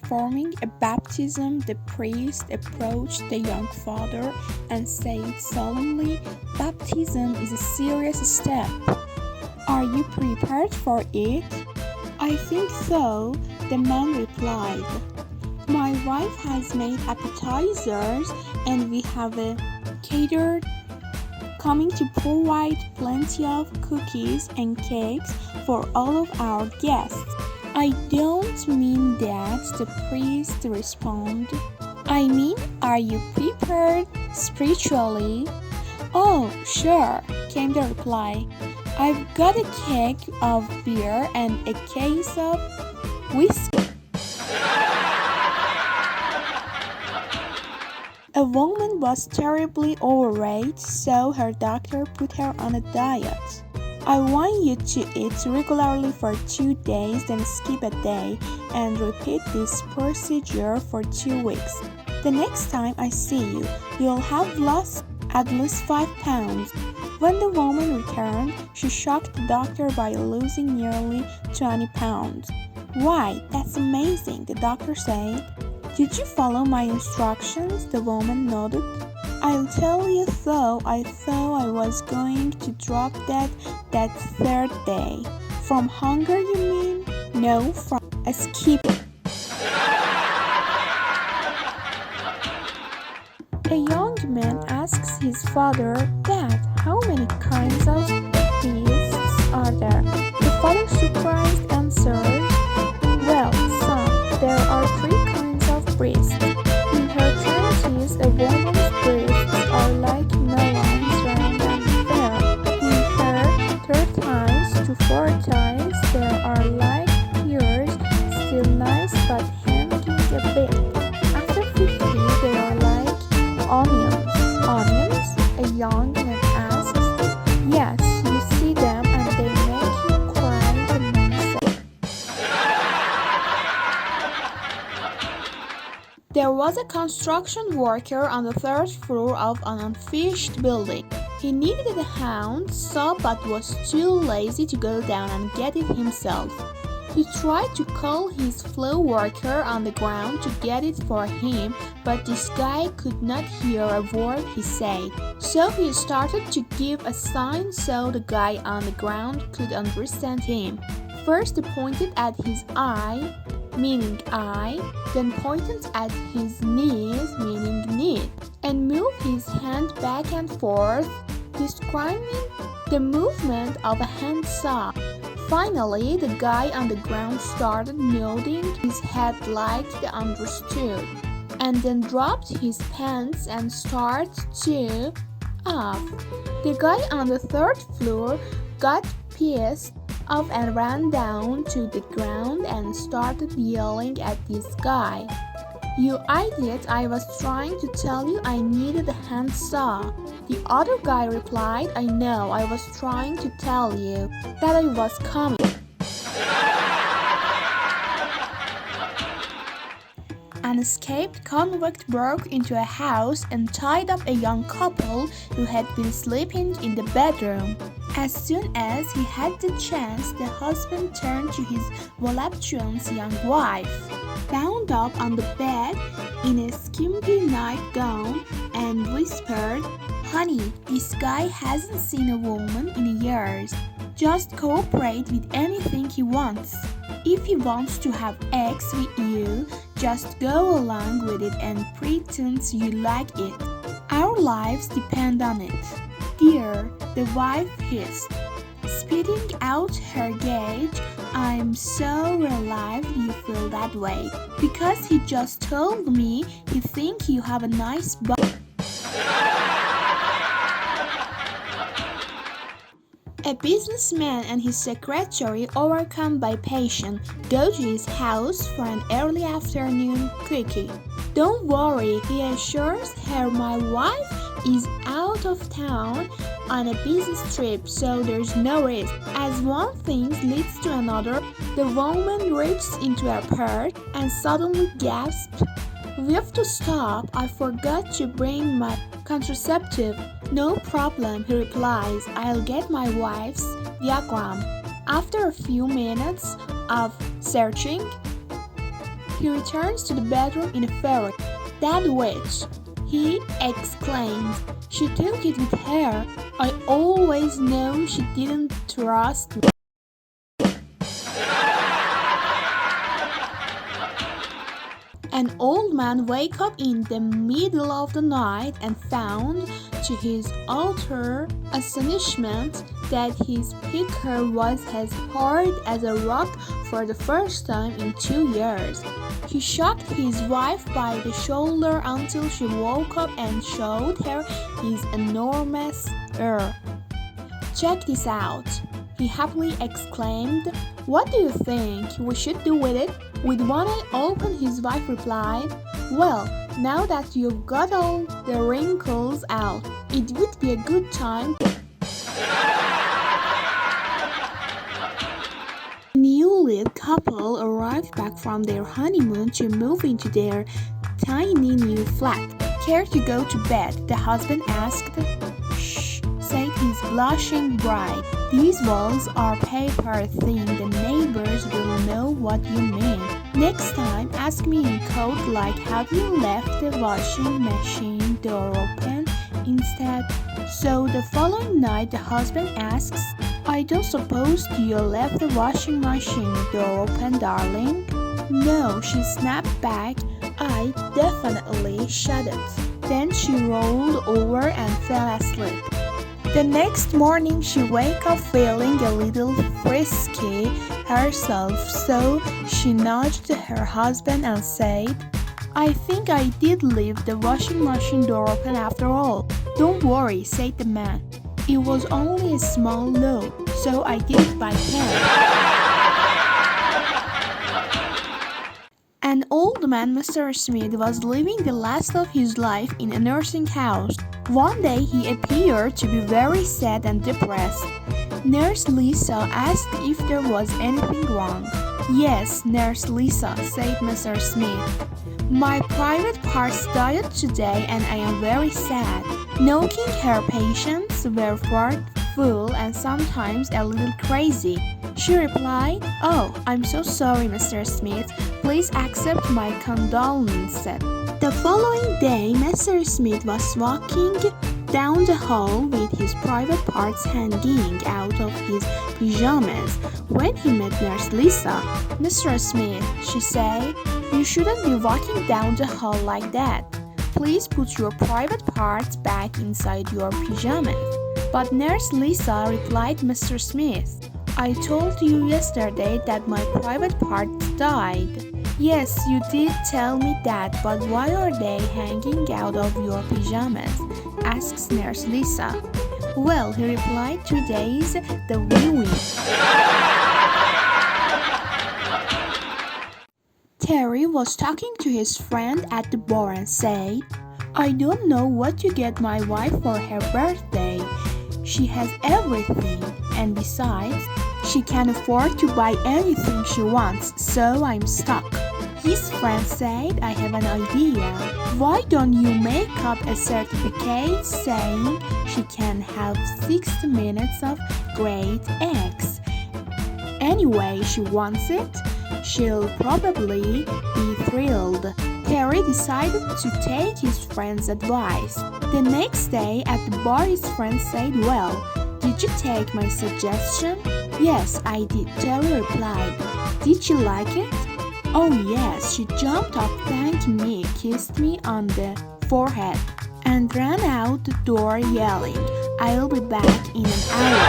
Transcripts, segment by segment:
performing a baptism, the priest approached the young father and said solemnly, "Baptism is a serious step. Are you prepared for it?" "I think so," the man replied. "My wife has made appetizers and we have a caterer coming to provide plenty of cookies and cakes for all of our guests." "I don't mean that," the priest responded. "I mean, are you prepared spiritually?" "Oh, sure," came the reply. "I've got a keg of beer and a case of whiskey." A woman was terribly overweight, so her doctor put her on a diet. "I want you to eat regularly for 2 days, then skip a day, and repeat this procedure for 2 weeks. The next time I see you, you'll have lost at least 5 pounds. When the woman returned, she shocked the doctor by losing nearly 20 pounds. "Why, that's amazing," the doctor said. "Did you follow my instructions?" The woman nodded. "I'll tell you though, I thought I was going to drop that 3rd day." "From hunger, you mean?" "No, from a skip." A young man asks his father, "Dad, how many kinds of beasts are there?" The father, surprised, answers, "Well, son, there are 3 kinds of breasts. In her 20s, a woman's breasts are like melons, round and fair. In her 30s to 40s, they are like pears, still nice but hanging a bit. After 50, they are like onions." "Onions?" a young man asks. "Yes, you see them and they make you cry," the man said. There was a construction worker on the 3rd floor of an unfinished building. He needed a hand saw but was too lazy to go down and get it himself. He tried to call his fellow worker on the ground to get it for him, but this guy could not hear a word he said. So he started to give a sign so the guy on the ground could understand him. First he pointed at his eye, meaning eye, then pointed at his knees, meaning knee, and moved his hand back and forth, describing the movement of a handsaw. Finally, the guy on the ground started nodding his head like he understood, and then dropped his pants and started to off. The guy on the 3rd floor got pissed off and ran down to the ground and started yelling at this guy. "You idiot, I was trying to tell you I needed a handsaw." The other guy replied, "I know, I was trying to tell you that I was coming." An escaped convict broke into a house and tied up a young couple who had been sleeping in the bedroom. As soon as he had the chance, the husband turned to his voluptuous young wife, bound up on the bed in a skimpy nightgown, and whispered, "Honey, this guy hasn't seen a woman in years. Just cooperate with anything he wants. If he wants to have sex with you, just go along with it and pretend you like it. Our lives depend on it." "Dear," the wife hissed, spitting out her gauge, "I'm so relieved you feel that way, because he just told me he thinks you have a nice butt." A businessman and his secretary, overcome by passion, go to his house for an early afternoon quickie. "Don't worry," he assures her, "my wife is out of town on a business trip, so there's no risk." As one thing leads to another, the woman reaches into her purse and suddenly gasps, "We have to stop. I forgot to bring my contraceptive." "No problem," he replies. "I'll get my wife's diagram." After a few minutes of searching, He returns to the bedroom in a fury. "That witch!" he exclaimed. "She took it with her. I always knew she didn't trust me." An old man wake up in the middle of the night and found, to his utter astonishment, that his picker was as hard as a rock for the first time in 2 years. He shook his wife by the shoulder until she woke up and showed her his enormous ear. "Check this out," he happily exclaimed. "What do you think we should do with it?" With one eye open, his wife replied, "Well, now that you've got all the wrinkles out, it would be a good time." The newly couple arrived back from their honeymoon to move into their tiny new flat. "Care to go to bed?" the husband asked. "Shh," said his blushing bride. "These walls are paper thin. The neighbors will know what you mean. Next time, ask me in code like, 'Have you left the washing machine door open?' instead." So the following night, the husband asks, "I don't suppose you left the washing machine door open, darling?" "No," she snapped back. "I definitely shut it." Then she rolled over and fell asleep. The next morning, she woke up feeling a little frisky herself, so she nudged her husband and said, "I think I did leave the washing machine door open after all." "Don't worry," said the man. "It was only a small load, so I did it by hand." An old man, Mr. Smith, was living the last of his life in a nursing house. One day he appeared to be very sad and depressed. Nurse Lisa asked if there was anything wrong. "Yes, Nurse Lisa," said Mr. Smith. "My private parts died today and I am very sad." Knowing her patients were full and sometimes a little crazy, she replied, "Oh, I'm so sorry, Mr. Smith. Please accept my condolences." The following day, Mr. Smith was walking down the hall with his private parts hanging out of his pajamas when he met Nurse Lisa. "Mr. Smith," she said, "you shouldn't be walking down the hall like that. Please put your private parts back inside your pajamas." But Nurse Lisa replied, "Mr. Smith, I told you yesterday that my private parts died." "Yes, you did tell me that, but why are they hanging out of your pajamas?" asks Nurse Lisa. "Well," he replied, "today's the viewing." Terry was talking to his friend at the bar and said, "I don't know what to get my wife for her birthday. She has everything, and besides, she can afford to buy anything she wants, so I'm stuck." His friend said, "I have an idea. Why don't you make up a certificate saying she can have 60 minutes of great eggs? Anyway, she wants it. She'll probably be thrilled." Terry decided to take his friend's advice. The next day at the bar, his friend said, "Well, did you take my suggestion?" "Yes, I did," Terry replied. "Did you like it?" "Oh yes," she jumped up, thanked me, kissed me on the forehead, and ran out the door yelling, "I'll be back in an hour."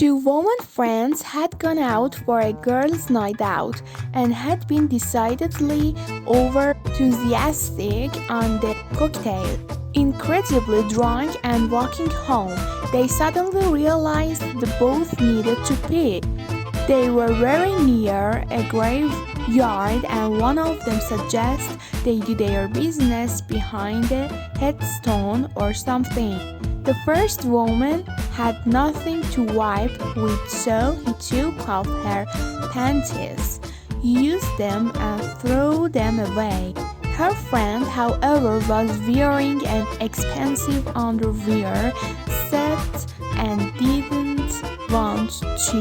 Two woman friends had gone out for a girls' night out and had been decidedly over enthusiastic on the cocktail. Incredibly drunk and walking home, they suddenly realized they both needed to pee. They were very near a graveyard and one of them suggested they do their business behind a headstone or something. The first woman had nothing to wipe with, so he took off her panties, used them and threw them away. Her friend, however, was wearing an expensive underwear set and didn't want to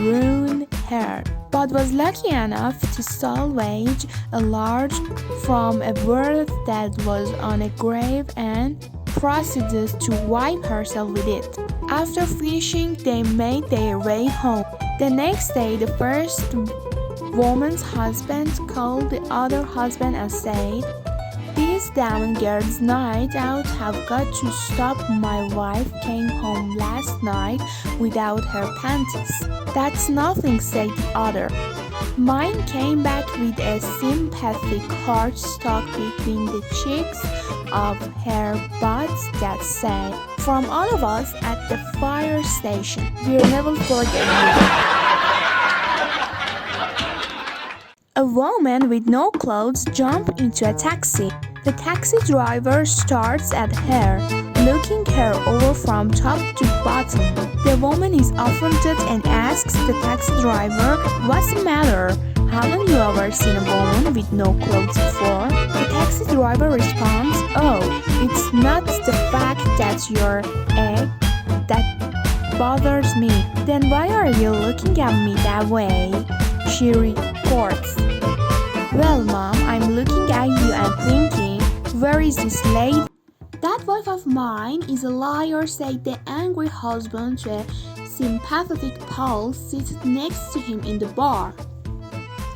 ruin her, but was lucky enough to salvage a large from a bird that was on a grave and proceeded to wipe herself with it. After finishing, they made their way home. The next day, the first woman's husband called the other husband and said, "This damn girl's night out have got to stop. My wife came home last night without her panties." "That's nothing," said the other. "Mine came back with a sympathetic heart stuck between the cheeks of her butt that said, 'From all of us at the fire station, we'll never forget you.'" A woman with no clothes jumped into a taxi. The taxi driver starts at her, looking her over from top to bottom. The woman is offended and asks the taxi driver, "What's the matter? Haven't you ever seen a woman with no clothes before?" The taxi driver responds, "Oh, it's not the fact that you're egg that bothers me." "Then why are you looking at me that way?" she retorts. "Well, Mom, I'm looking at you and thinking, where is this lady?" "That wife of mine is a liar," said the angry husband to a sympathetic pal seated next to him in the bar.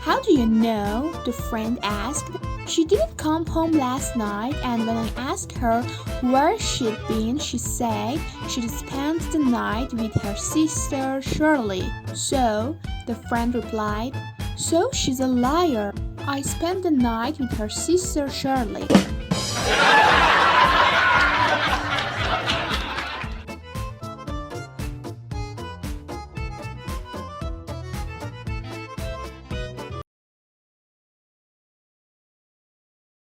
"How do you know?" the friend asked. "She didn't come home last night, and when I asked her where she'd been, she said she'd spent the night with her sister Shirley." "So?" the friend replied. "So she's a liar. I spent the night with her sister Shirley."